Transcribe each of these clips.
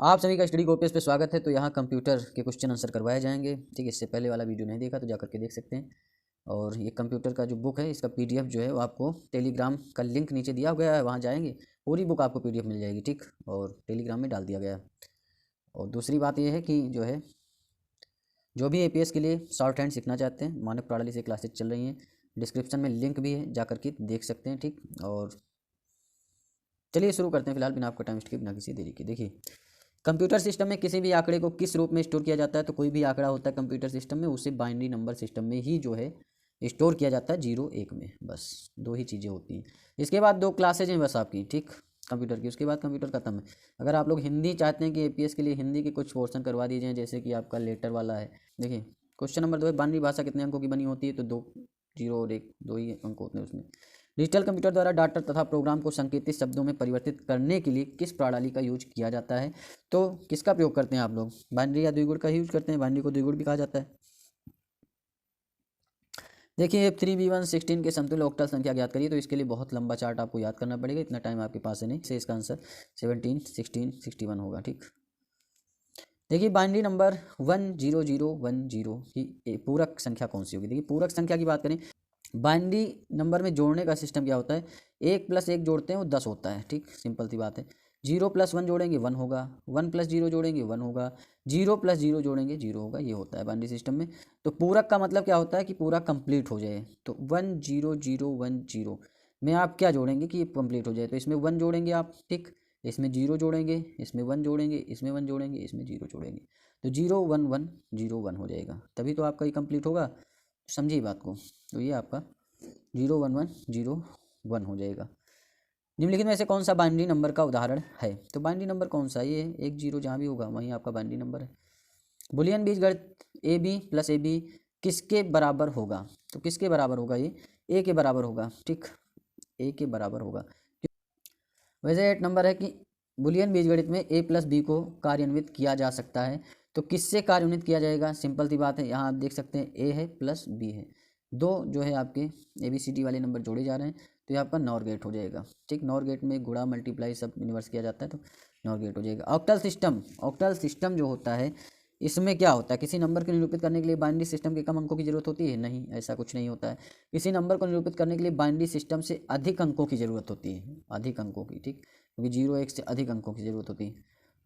आप सभी का स्टडी कोर्स पे स्वागत है। तो यहाँ कंप्यूटर के क्वेश्चन आंसर करवाए जाएंगे। ठीक है, इससे पहले वाला वीडियो नहीं देखा तो जाकर के देख सकते हैं। और ये कंप्यूटर का जो बुक है इसका पीडीएफ जो है वो आपको टेलीग्राम का लिंक नीचे दिया गया है, वहाँ जाएंगे पूरी बुक आपको पीडीएफ मिल जाएगी। ठीक, और टेलीग्राम में डाल दिया गया है। और दूसरी बात ये है कि जो भी एपीएस के लिए शॉर्ट हैंड सीखना चाहते हैं, मानक प्रणाली से क्लासेज चल रही हैं, डिस्क्रिप्शन में लिंक भी है, जाकर के देख सकते हैं। ठीक, और चलिए शुरू करते हैं फिलहाल बिना आपका टाइम वेस्ट किए, बिना किसी देरी के। देखिए, कंप्यूटर सिस्टम में किसी भी आंकड़े को किस रूप में स्टोर किया जाता है। तो कोई भी आंकड़ा होता है कंप्यूटर सिस्टम में, उसे बाइनरी नंबर सिस्टम में ही जो है स्टोर किया जाता है, 0 1 में। बस दो ही चीज़ें होती हैं। इसके बाद दो क्लासेज हैं बस आपकी, ठीक, कंप्यूटर की। उसके बाद कंप्यूटर खत्म है। अगर आप लोग हिंदी चाहते हैं कि एपीएस के लिए हिंदी के कुछ पोर्शन करवा दिए जाएँ, जैसे कि आपका लेटर वाला है। देखिए, क्वेश्चन नंबर 2 है, बाइनरी भाषा कितने अंकों की बनी होती है। तो 2 0 और 1, 2 ही अंक होते हैं उसमें। डिजिटल कंप्यूटर द्वारा डाटा तथा प्रोग्राम को संकेतित शब्दों में परिवर्तित करने के लिए किस प्रणाली का यूज किया जाता है। तो किसका प्रयोग करते हैं आप लोग, बाइनरी या द्विगुण का यूज करते हैं। बाइनरी को द्विगुण भी कहा जाता है। देखिए, 3b1 16 के समतुल्य ऑक्टल संख्या ज्ञात करिए। तो इसके लिए बहुत लंबा चार्ट आपको याद करना पड़ेगा, इतना टाइम आपके पास है नहीं, से इसका आंसर 17 16 61 होगा। ठीक, देखिए बाइनरी नंबर 10010 की पूरक संख्या कौन सी होगी। देखिए, पूरक संख्या की बात करें, बाइनरी नंबर में जोड़ने का सिस्टम क्या होता है, 1 + 1 जोड़ते हैं वो 10 होता है। ठीक, सिंपल सी बात है। 0 + 1 जोड़ेंगे 1 होगा, 1 + 0 जोड़ेंगे 1 होगा, 0 + 0 जोड़ेंगे 0 होगा। ये होता है बाइनरी सिस्टम में। तो पूरक का मतलब क्या होता है कि पूरा कंप्लीट हो जाए। तो 10010 में आप क्या जोड़ेंगे कि ये कंप्लीट हो जाए। तो इसमें 1 जोड़ेंगे आप, ठीक, इसमें 0 जोड़ेंगे, इसमें 1 जोड़ेंगे, इसमें 1 जोड़ेंगे, इसमें 0 जोड़ेंगे। तो 0 1 1 0 1 हो जाएगा, तभी तो आपका ये कंप्लीट होगा। समझिए बात को। तो ये आपका 0 1 1 0 1 हो जाएगा। निम्नलिखित में से कौन सा बाइनरी नंबर का उदाहरण है। तो बाइनरी नंबर कौन सा, ये है 1 0, जहाँ भी होगा वहीं आपका बाइनरी नंबर है। बुलियन बीजगणित AB + AB किसके बराबर होगा। तो किसके बराबर होगा, ये A के बराबर होगा। ठीक, A के बराबर होगा। वैसे 8 नंबर है कि बुलियन बीजगणित में A + B को कार्यान्वित किया जा सकता है। तो किससे कार्यान्वित किया जाएगा, सिंपल सी बात है। यहाँ आप देख सकते हैं A है + B है, दो जो है आपके ABCD वाले नंबर जोड़े जा रहे हैं। तो ये आपका नॉर गेट हो जाएगा। ठीक, नॉर गेट में गुणा मल्टीप्लाई सब यूनिवर्स किया जाता है, तो नॉर गेट हो जाएगा। ऑक्टल सिस्टम जो होता है, इसमें क्या होता है, किसी नंबर को निरूपित करने के लिए बाइनरी सिस्टम के कम अंकों की जरूरत होती है। नहीं, ऐसा कुछ नहीं होता है। किसी नंबर को निरूपित करने के लिए बाइनरी सिस्टम से अधिक अंकों की जरूरत होती है, अधिक अंकों की। ठीक, क्योंकि 0 1 से अधिक अंकों की जरूरत होती है।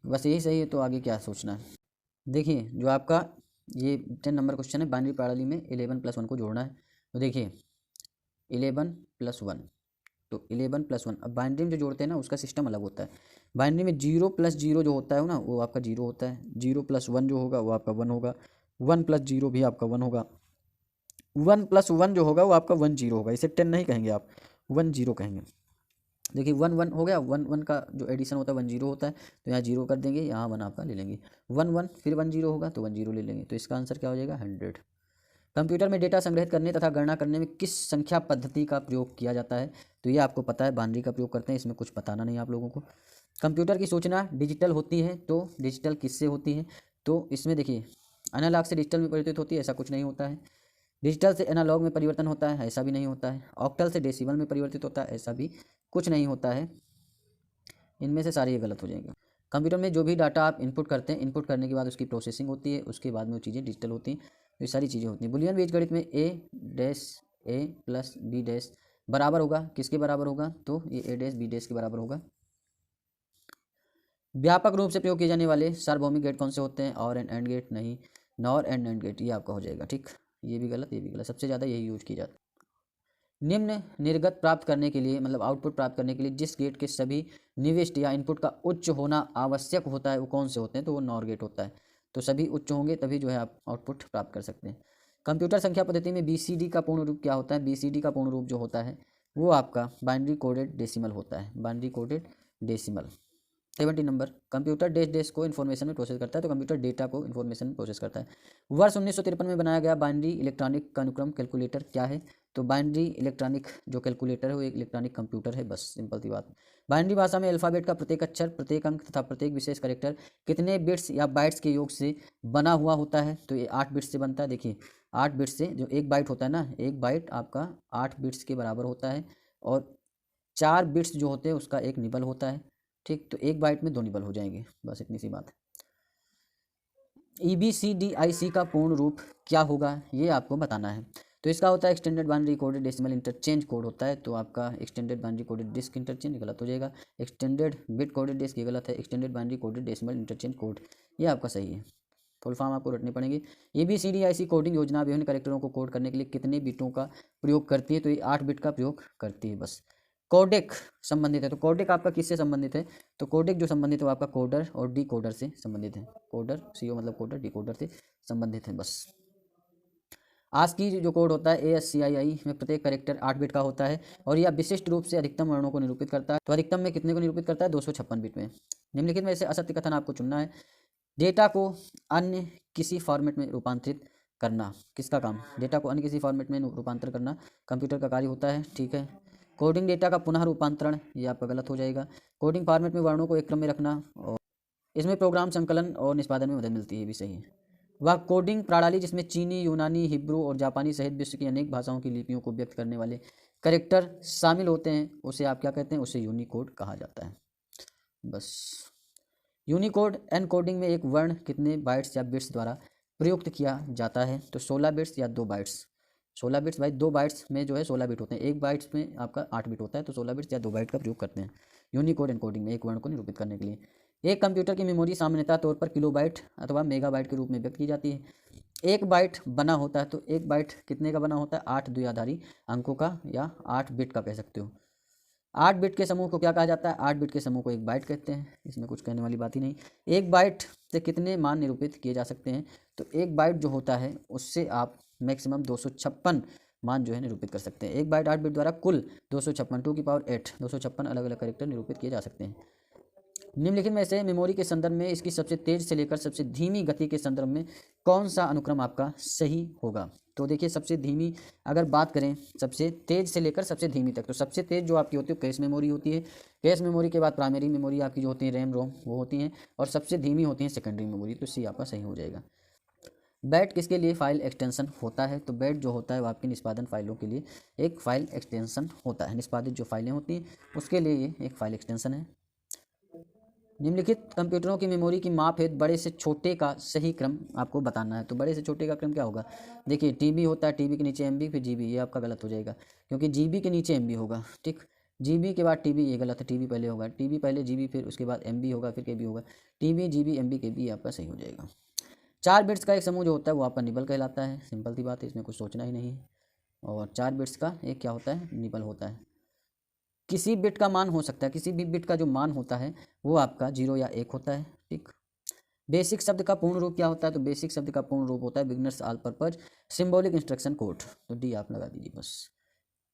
बस यही सही है, तो आगे क्या सोचना है। देखिए, जो आपका ये 10 नंबर क्वेश्चन है, बाइनरी प्रणाली में 11 + 1 को जोड़ना है। तो देखिए 11 + 1, तो 11 + 1। अब बाइनरी में जो जोड़ते हैं ना, उसका सिस्टम अलग होता है। बाइनरी में 0 + 0 जो होता है ना, वो आपका 0 होता है। 0 + 1 जो होगा वो आपका 1 होगा। 1 + 0 भी आपका 1 होगा। 1 + 1 जो होगा वो आपका 1 0 होगा। इसे 10 नहीं कहेंगे आप, 1 0 कहेंगे। देखिए 1 1 हो गया, 1 1 का जो एडिशन होता है 1 0 होता है। तो यहाँ 0 कर देंगे, यहाँ 1 आपका ले लेंगे। 1 1 फिर 1 0 होगा, तो 1 0 ले लेंगे। तो इसका आंसर क्या हो जाएगा, 100। कंप्यूटर में डेटा संग्रहित करने तथा गणना करने में किस संख्या पद्धति का प्रयोग किया जाता है। तो ये आपको पता है, बाइनरी का प्रयोग करते हैं, इसमें कुछ बताना नहीं आप लोगों को। कंप्यूटर की सूचना डिजिटल होती है, तो डिजिटल किससे होती है। तो इसमें देखिए, एनालॉग से डिजिटल में परिवर्तित होती है, ऐसा कुछ नहीं होता है। डिजिटल से एनालॉग में परिवर्तन होता है, ऐसा भी नहीं होता है। ऑक्टल से डेसिमल में परिवर्तित होता है, ऐसा भी कुछ नहीं होता है। इनमें से सारे ये गलत हो जाएंगे। कंप्यूटर में जो भी डाटा आप इनपुट करते हैं, इनपुट करने के बाद उसकी प्रोसेसिंग होती है, उसके बाद में वो चीज़ें डिजिटल होती हैं। तो ये सारी चीज़ें होती हैं। बुलियन बीजगणित में A + B बराबर होगा, किसके बराबर होगा। तो ये A' B' के बराबर होगा। व्यापक रूप से प्रयोग किए जाने वाले सार्वभौमिक गेट कौन से होते हैं। और एंड एंड गेट नहीं, नॉर एंड एंड गेट, ये आपका हो जाएगा। ठीक, ये भी गलत, ये भी गलत, सबसे ज़्यादा यही यूज की जाती है। निम्न निर्गत प्राप्त करने के लिए, मतलब आउटपुट प्राप्त करने के लिए जिस गेट के सभी निविष्ट या इनपुट का उच्च होना आवश्यक होता है, वो कौन से होते हैं। तो वो नॉर गेट होता है। तो सभी उच्च होंगे तभी जो है आप आउटपुट प्राप्त कर सकते हैं। कंप्यूटर संख्या पद्धति में BCD का पूर्ण रूप क्या होता है। BCD का पूर्ण रूप जो होता है वो आपका बाइनरी कोडेड डेसिमल होता है, binary coded decimal. 70 number, computer dash dash को इन्फॉर्मेशन में प्रोसेस करता है। तो कंप्यूटर डेटा को इन्फॉर्मेशन में प्रोसेस करता है। वर्ष 1953 में बनाया गया बाइनरी इलेक्ट्रॉनिक अनुक्रम कैलकुलेटर क्या है। तो बाइनरी इलेक्ट्रॉनिक जो कैलकुलेटर है वो एक इलेक्ट्रॉनिक कंप्यूटर है, बस सिंपल सी बात। बाइनरी भाषा में अल्फ़ाबेट का प्रत्येक अक्षर, प्रत्येक अंक तथा प्रत्येक विशेष कैरेक्टर कितने बिट्स या बाइट्स के योग से बना हुआ होता है। तो ये 8 बिट्स से बनता है। देखिए 8 बिट्स से, जो एक बाइट होता है ना, एक बाइट आपका 8 बिट्स के बराबर होता है। और 4 बिट्स जो होते हैं उसका एक निबल होता है। ठीक। तो 1 बाइट में 2 निबल हो जाएंगे, बस इतनी सी बात है। EBCDIC का पूर्ण रूप क्या होगा ये आपको बताना है। तो इसका होता है extended binary coded decimal interchange code होता है। तो आपका extended binary coded disc interchange गलत हो जाएगा। एक्सटेंडेड बिट कोडेड डिस्क ये गलत है। Extended binary coded decimal interchange code ये आपका सही है। फुल फॉर्म आपको रटनी पड़ेगी। ABCDIC कोडिंग योजना विभिन्न कैरेक्टरों को कोड करने के लिए कितने बिटों का प्रयोग करती है? तो ये 8 बिट का प्रयोग करती है बस। कोडेक संबंधित है, तो कोडेक आपका किससे संबंधित है? तो कोडेक जो संबंधित है वो आपका कोडर और डिकोडर से संबंधित है। कोडर CO मतलब कोडर, डिकोडर से संबंधित है बस। ASCII जो कोड होता है ASCII में प्रत्येक कैरेक्टर 8 बिट का होता है और यह विशिष्ट रूप से अधिकतम वर्णों को निरूपित करता है। तो अधिकतम में कितने को निरूपित करता है? 256 बिट में। निम्नलिखित में से असत्य कथन आपको चुनना है। डेटा को अन्य किसी फॉर्मेट में रूपांतरित करना किसका काम? डेटा को अन्य किसी फॉर्मेट में रूपांतरण करना कंप्यूटर का कार्य होता है, ठीक है। कोडिंग डेटा का पुनः रूपांतरण ये आपका गलत हो जाएगा। कोडिंग फॉर्मेट में वर्णों को एक क्रम में रखना और इसमें प्रोग्राम संकलन और निष्पादन में मदद मिलती है, ये भी सही है। वह कोडिंग प्रणाली जिसमें चीनी, यूनानी, हिब्रू और जापानी सहित विश्व की अनेक भाषाओं की लिपियों को व्यक्त करने वाले कैरेक्टर शामिल होते हैं उसे आप क्या कहते हैं? उसे यूनिकोड कहा जाता है बस। यूनिकोड एनकोडिंग में एक वर्ण कितने बाइट्स या बिट्स द्वारा प्रयुक्त किया जाता है? तो 16 बिट्स या 2 बाइट्स। 16 बिट्स भाई, 2 बाइट्स में जो है 16 बिट होते हैं। 1 बाइट्स में आपका 8 बिट होता है, तो 16 बिट्स या 2 बाइट का प्रयोग करते हैं यूनिकोड एनकोडिंग में एक वर्ण को निरूपित करने के लिए। एक कंप्यूटर की मेमोरी सामान्यतः तौर पर किलोबाइट अथवा मेगाबाइट के रूप में व्यक्त की जाती है। 1 बाइट बना होता है, तो 1 बाइट कितने का बना होता है? 8 द्विआधारी अंकों का या 8 बिट का कह सकते हो। 8 बिट के समूह को क्या कहा जाता है? 8 बिट के समूह को 1 बाइट कहते हैं, इसमें कुछ कहने वाली बात ही नहीं। 1 बाइट से कितने मान निरूपित किए जा सकते हैं? तो 1 बाइट जो होता है उससे आप मैक्सिमम 256 मान जो है निरूपित कर सकते हैं। 1 बाइट 8 बिट द्वारा कुल 256 2 की पावर 8 256 अलग अलग कैरेक्टर निरूपित किए जा सकते हैं। निम्नलिखित में से मेमोरी के संदर्भ में इसकी सबसे तेज से लेकर सबसे धीमी गति के संदर्भ में कौन सा अनुक्रम आपका सही होगा? तो देखिए, सबसे धीमी अगर बात करें, सबसे तेज से लेकर सबसे धीमी तक, तो सबसे तेज जो आपकी होती है कैश मेमोरी होती है। कैश मेमोरी के बाद प्राइमरी मेमोरी आपकी जो होती है रैम रोम वो होती हैं, और सबसे धीमी होती है सेकेंडरी मेमोरी। तो सी आपका सही हो जाएगा। बैट किसके लिए फाइल एक्सटेंशन होता है? तो बैट जो होता है वो आपकी निष्पादन फाइलों के लिए एक फाइल एक्सटेंशन होता है। निष्पादित जो फाइलें होती हैं उसके लिए ये एक फाइल एक्सटेंशन है। निम्नलिखित कंप्यूटरों की मेमोरी की माप हेतु बड़े से छोटे का सही क्रम आपको बताना है। तो बड़े से छोटे का क्रम क्या होगा? देखिए, टीबी होता है, टीबी के नीचे एमबी फिर जीबी, ये आपका गलत हो जाएगा क्योंकि जीबी के नीचे एमबी होगा, ठीक। जीबी के बाद टीबी, ये गलत है, टीबी पहले होगा। टीबी पहले जीबी, फिर उसके बाद एमबी होगा, फिर केबी होगा। टीबी जीबी एमबी केबी आपका सही हो जाएगा। 4 बिट्स का एक समूह जो होता है वो आपका निबल कहलाता है। सिंपल सी बात है, इसमें कुछ सोचना ही नहीं है। और 4 बिट्स का एक क्या होता है? निबल होता है। किसी बिट का मान हो सकता है, किसी भी बिट का जो मान होता है वो आपका 0 या 1 होता है, ठीक। बेसिक शब्द का पूर्ण रूप क्या होता है? तो बेसिक शब्द का पूर्ण रूप होता है beginners all purpose symbolic instruction code. तो डी आप लगा दीजिए बस।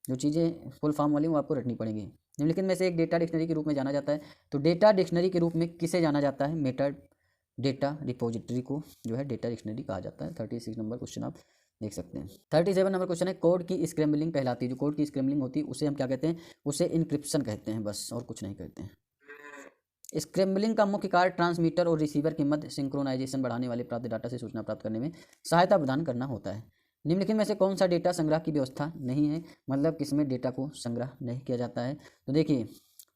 जो चीज़ें फुल फॉर्म वाली वो आपको रटनी पड़ेंगी। निम्नलिखित में से एक डेटा डिक्शनरी के रूप में जाना जाता है। तो डेटा डिक्शनरी के रूप में किसे जाना जाता है? मेटा डेटा रिपोजिटरी को जो है डेटा डिक्शनरी कहा जाता है। 36 नंबर क्वेश्चन आप देख सकते हैं। 37 नंबर क्वेश्चन है, कोड की स्क्रैम्बलिंग कहलाती है। जो कोड की स्क्रैम्बलिंग होती है उसे हम क्या कहते हैं? उसे इनक्रिप्शन कहते हैं, बस और कुछ नहीं कहते हैं। स्क्रैम्बलिंग का मुख्य कार्य ट्रांसमीटर और रिसीवर के मध्य सिंक्रोनाइजेशन बढ़ाने वाले प्राप्त डाटा से सूचना प्राप्त करने में सहायता प्रदान करना होता है। निम्नलिखित में से कौन सा डेटा संग्रह की व्यवस्था नहीं है? मतलब किसमें डेटा को संग्रह नहीं किया जाता है? तो देखिए,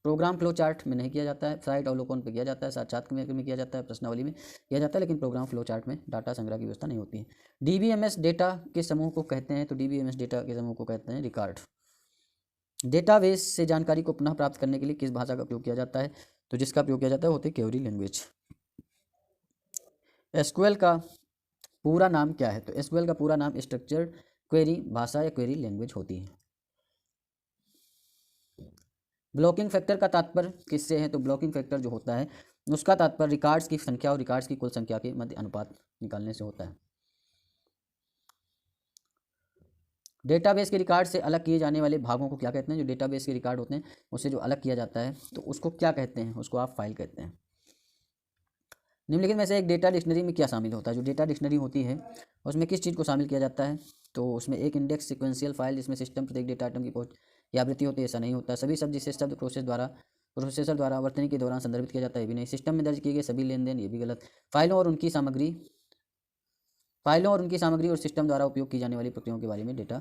प्रोग्राम फ्लो चार्ट में नहीं किया जाता है, साइट अवलोकन पे किया जाता है, साक्षात्कार में किया जाता है, प्रश्नावली में किया जाता है, लेकिन प्रोग्राम फ्लो चार्ट में डाटा संग्रह की व्यवस्था नहीं होती है। डीबीएमएस डेटा के समूह को कहते हैं। तो डीबीएमएस डेटा के समूह को कहते हैं रिकॉर्ड। डेटाबेस से जानकारी को पुनः प्राप्त करने के लिए किस भाषा का उपयोग किया जाता है? तो जिसका उपयोग किया जाता है होती है क्वेरी लैंग्वेज। एसक्यूएल का पूरा नाम क्या है? तो एसक्यूएल का पूरा नाम स्ट्रक्चर्ड क्वेरी भाषा या क्वेरी लैंग्वेज होती है। ब्लॉकिंग फैक्टर का तात्पर्य किससे है? तो ब्लॉकिंग फैक्टर जो होता है उसका तात्पर्य रिकॉर्ड्स की संख्या और रिकॉर्ड्स की कुल संख्या के मध्य अनुपात निकालने से होता है। डेटाबेस के रिकॉर्ड से अलग किए जाने वाले भागों को क्या कहते हैं? जो डेटाबेस के रिकॉर्ड होते हैं उससे जो अलग किया जाता है तो उसको क्या कहते हैं? उसको आप फाइल कहते हैं। निम्नलिखित में से एक डेटा डिक्शनरी में क्या शामिल होता है? जो डेटा डिक्शनरी होती है उसमें किस चीज़ को शामिल किया जाता है? तो उसमें एक इंडेक्स सिक्वेंशियल फाइल जिसमें सिस्टम प्रत्येक डेटा आइटम की पहुंच या आवृत्ति होती है, ऐसा नहीं होता। सभी शब्द जिसे शब्द प्रोसेसर द्वारा वर्तनी के दौरान संदर्भित किया जाता है, ये भी नहीं। सिस्टम में दर्ज किए गए सभी लेन देन, ये भी गलत। फाइलों और उनकी सामग्री और सिस्टम द्वारा उपयोग की जाने वाली प्रक्रियाओं के बारे में डेटा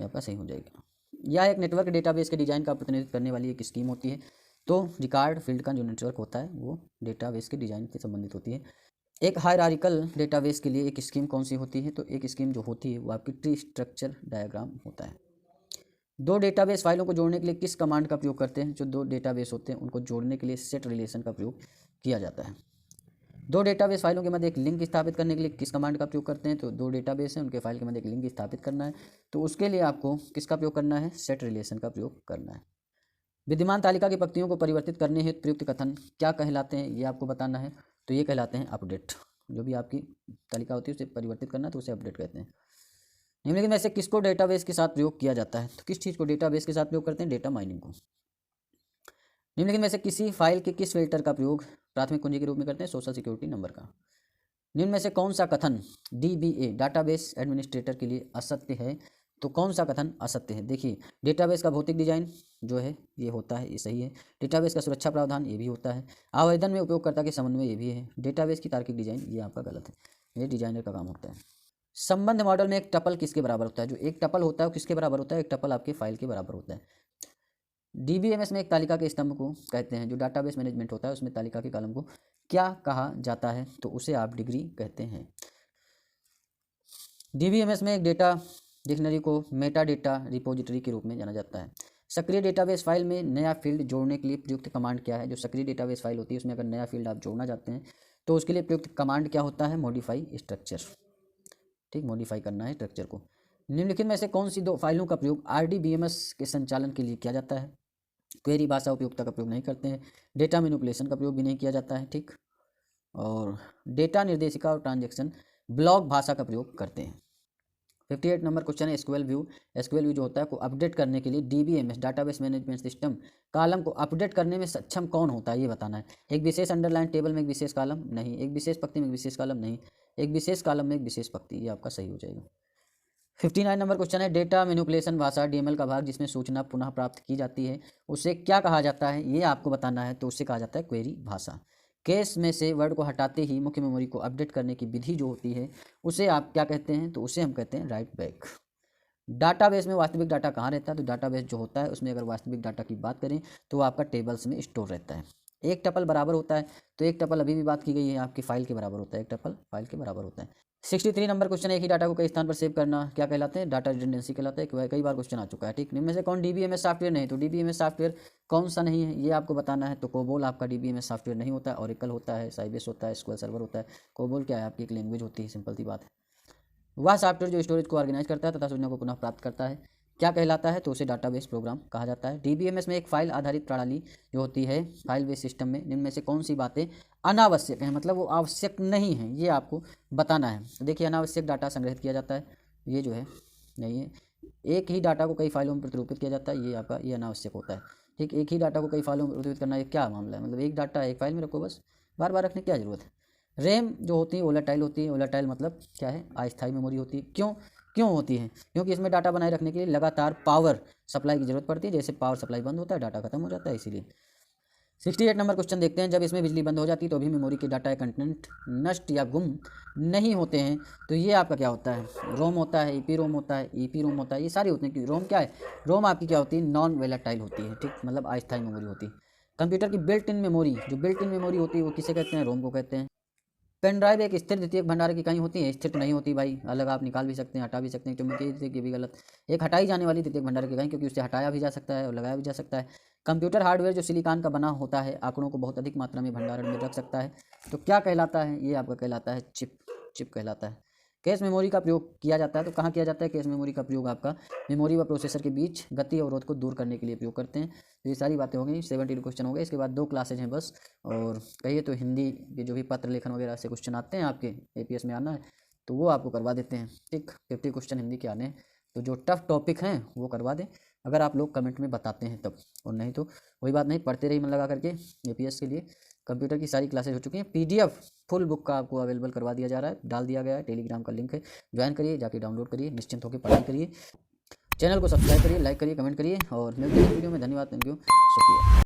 आपका सही हो जाएगा। यह एक नेटवर्क डेटाबेस के डिजाइन का प्रतिनिधित्व करने वाली एक स्कीम होती है। तो रिकॉर्ड फील्ड का जो नेटवर्क होता है वो डेटाबेस के डिज़ाइन से संबंधित होती है। एक हायरार्किकल डेटाबेस के लिए एक स्कीम कौन सी होती है, तो एक स्कीम जो होती है वो आपकी ट्री स्ट्रक्चर डायग्राम होता है। दो डेटाबेस फाइलों को जोड़ने के लिए किस कमांड का प्रयोग करते हैं, जो दो डेटाबेस होते हैं उनको जोड़ने के लिए सेट रिलेशन का प्रयोग किया जाता है। दो डेटाबेस फाइलों के मध्य एक लिंक स्थापित करने के लिए किस कमांड का प्रयोग करते हैं, तो दो डेटाबेस हैं उनके फाइल के मध्य एक लिंक स्थापित करना है, तो उसके लिए आपको किसका प्रयोग करना है, सेट रिलेशन का प्रयोग करना है। विद्यमान तालिका की पंक्तियों को परिवर्तित करने हेतु प्रयुक्त कथन क्या कहलाते हैं, ये आपको बताना है, तो ये कहलाते हैं अपडेट। जो भी आपकी तालिका होती है उसे परिवर्तित करना तो उसे अपडेट कहते हैं। निम्नलिखित में से किसको डेटाबेस के साथ प्रयोग किया जाता है, तो किस चीज़ को डेटाबेस के साथ प्रयोग करते हैं, डेटा माइनिंग को। निम्नलिखित में से किसी फाइल के किस फिल्टर का प्रयोग प्राथमिक कुंजी के रूप में करते हैं, सोशल सिक्योरिटी नंबर का। निम्न में से कौन सा कथन DBA डाटाबेस एडमिनिस्ट्रेटर के लिए असत्य है, तो कौन सा कथन असत्य है। देखिए, डेटाबेस का भौतिक डिजाइन जो है ये होता है, ये सही है। डेटाबेस का सुरक्षा प्रावधान ये भी होता है। आवेदन में उपयोगकर्ता के संबंध में ये भी है। डेटाबेस की तार्किक डिजाइन ये आपका गलत है, ये डिजाइनर का काम होता है। संबंध मॉडल में एक टपल किसके बराबर होता है, जो एक टपल होता है वो किसके बराबर होता है, एक टपल आपके फाइल के बराबर होता है। DBMS में एक तालिका के स्तंभ को कहते हैं, जो डाटाबेस मैनेजमेंट होता है उसमें तालिका के कॉलम को क्या कहा जाता है, तो उसे आप डिग्री कहते हैं। DBMS में एक डेटा डिक्शनरी को मेटा डेटा रिपोजिटरी के रूप में जाना जाता है। सक्रिय डेटाबेस फाइल में नया फील्ड जोड़ने के लिए प्रयुक्त कमांड क्या है, जो सक्रिय डेटाबेस फाइल होती है उसमें अगर नया फील्ड आप जोड़ना चाहते हैं तो उसके लिए प्रयुक्त कमांड क्या होता है, मॉडिफाई स्ट्रक्चर। ठीक, मॉडिफाई करना है स्ट्रक्चर को। निम्नलिखित में से कौन सी दो फाइलों का प्रयोग RDBMS के संचालन के लिए किया जाता है, क्वेरी भाषा उपयोगिता का प्रयोग नहीं करते हैं। डेटा मैनिपुलेशन का प्रयोग भी नहीं किया जाता है। ठीक, और डेटा निर्देशिका और ट्रांजैक्शन ब्लॉक भाषा का प्रयोग करते हैं। 58 नंबर क्वेश्चन है SQL व्यू। SQL व्यू जो होता है को अपडेट करने के लिए DBMS database management system column को अपडेट करने में सक्षम कौन होता है, ये बताना है। एक विशेष अंडरलाइन टेबल में एक विशेष कॉलम नहीं, एक विशेष पंक्ति में एक विशेष कॉलम नहीं, एक विशेष कॉलम में एक विशेष पंक्ति, ये आपका सही हो जाएगा। 59 नंबर क्वेश्चन है डेटा मैनिपुलेशन भाषा DML का भाग जिसमें सूचना पुनः प्राप्त की जाती है उसे क्या कहा जाता है, ये आपको बताना है, तो उसे कहा जाता है क्वेरी भाषा। केस में से वर्ड को हटाते ही मुख्य मेमोरी को अपडेट करने की विधि जो होती है उसे आप क्या कहते हैं, तो उसे हम कहते हैं राइट बैक। डाटाबेस में वास्तविक डाटा कहाँ रहता है, तो डाटाबेस जो होता है उसमें अगर वास्तविक डाटा की बात करें तो आपका टेबल्स में स्टोर रहता है। एक टपल बराबर होता है, तो एक टपल अभी भी बात की गई है आपकी फाइल के बराबर होता है, एक टपल फाइल के बराबर होता है। 63 नंबर क्वेश्चन है एक ही डाटा को कई स्थान पर सेव करना क्या कहलाते हैं, डाटा रिडंडेंसी कहलाता है। कई बार क्वेश्चन आ चुका है। ठीक, इनमें से कौन DBMS सॉफ्टवेयर नहीं, तो DBMS सॉफ्टवेयर कौन सा नहीं है ये आपको बताना है। तो कोबोल आपका DBMS सॉफ्टवेयर नहीं होता है, ओरेकल होता है, साइबेस होता है, SQL सर्वर होता है। कोबोल क्या है, आपकी एक लैंग्वेज होती है, सिंपल सी बात है। वह सॉफ्टवेयर जो स्टोरेज को ऑर्गेनाइज करता है तथा सूचना को पुनः प्राप्त करता है क्या कहलाता है, तो उसे डाटाबेस प्रोग्राम कहा जाता है। DBMS में एक फाइल आधारित प्रणाली जो होती है फाइल बेस सिस्टम में निम्न में से कौन सी बातें अनावश्यक हैं, मतलब वो आवश्यक नहीं है, ये आपको बताना है। तो देखिए, अनावश्यक डाटा संग्रहित किया जाता है, ये जो है नहीं है। एक ही डाटा को कई फाइलों में प्रतिरूपित किया जाता है, ये आपका ये अनावश्यक होता है। ठीक, एक ही डाटा को कई फाइलों में प्रतिरूपित करना, ये क्या मामला है, मतलब एक डाटा एक फाइल में रखो, बस बार बार रखने की क्या जरूरत है। रैम जो होती है वोलेटाइल होती है। वोलेटाइल मतलब क्या है, अस्थायी मेमोरी होती है। क्यों होती है, क्योंकि इसमें डाटा बनाए रखने के लिए लगातार पावर सप्लाई की जरूरत पड़ती है। जैसे पावर सप्लाई बंद होता है डाटा खत्म हो जाता है, इसीलिए। 68 नंबर क्वेश्चन देखते हैं, जब इसमें बिजली बंद हो जाती है तो भी मेमोरी के डाटा या कंटेंट नष्ट या गुम नहीं होते हैं, तो ये आपका क्या होता है, रोम होता है, ईपी रोम होता है, ईपी रोम होता है, ये सारी होती हैं। क्योंकि रोम क्या है, रोम आपकी क्या होती है, नॉन वोलेटाइल होती है। ठीक, मतलब अस्थायी मेमोरी होती है। कंप्यूटर की बिल्ट इन मेमोरी, जो बिल्ट इन मेमोरी होती है वो किसे कहते हैं, रोम को कहते हैं। पेन ड्राइव एक स्थिर द्वितीयक भंडार की इकाई होती है, स्थिर तो नहीं होती भाई, अलग आप निकाल भी सकते हैं, हटा भी सकते हैं, चुंबकीय द्वितीयक ये भी गलत। एक हटाई जाने वाली द्वितीयक भंडार की इकाई, क्योंकि उससे हटाया भी जा सकता है और लगाया भी जा सकता है। कंप्यूटर हार्डवेयर जो सिलिकॉन का बना होता है आंकड़ों को बहुत अधिक मात्रा में भंडारण में रख सकता है, तो क्या कहलाता है, ये आपका कहलाता है चिप कहलाता है। कैश मेमोरी का प्रयोग किया जाता है, तो कहाँ किया जाता है, कैश मेमोरी का प्रयोग आपका मेमोरी व प्रोसेसर के बीच गति अवरोध को दूर करने के लिए प्रयोग करते हैं। तो ये सारी बातें हो गई, 70 क्वेश्चन हो गए। इसके बाद 2 क्लासेज हैं बस, और कहिए तो हिंदी के जो भी पत्र लेखन वगैरह से क्वेश्चन आते हैं आपके APS में आना है तो वो आपको करवा देते हैं। ठीक, 50 क्वेश्चन हिंदी के आने हैं, तो जो टफ टॉपिक हैं वो करवा दें अगर आप लोग कमेंट में बताते हैं तब, और नहीं तो कोई बात नहीं, पढ़ते रहिए मन लगा करके। APS के लिए कंप्यूटर की सारी क्लासेज हो चुकी हैं। PDF फुल बुक का आपको अवेलेबल करवा दिया जा रहा है, डाल दिया गया है, टेलीग्राम का लिंक है, ज्वाइन करिए, जाके डाउनलोड करिए, निश्चिंत होकर पढ़ाई करिए। चैनल को सब्सक्राइब करिए, लाइक करिए, कमेंट करिए, और मिलते हैं वीडियो में। धन्यवाद, थैंक यू, शुक्रिया।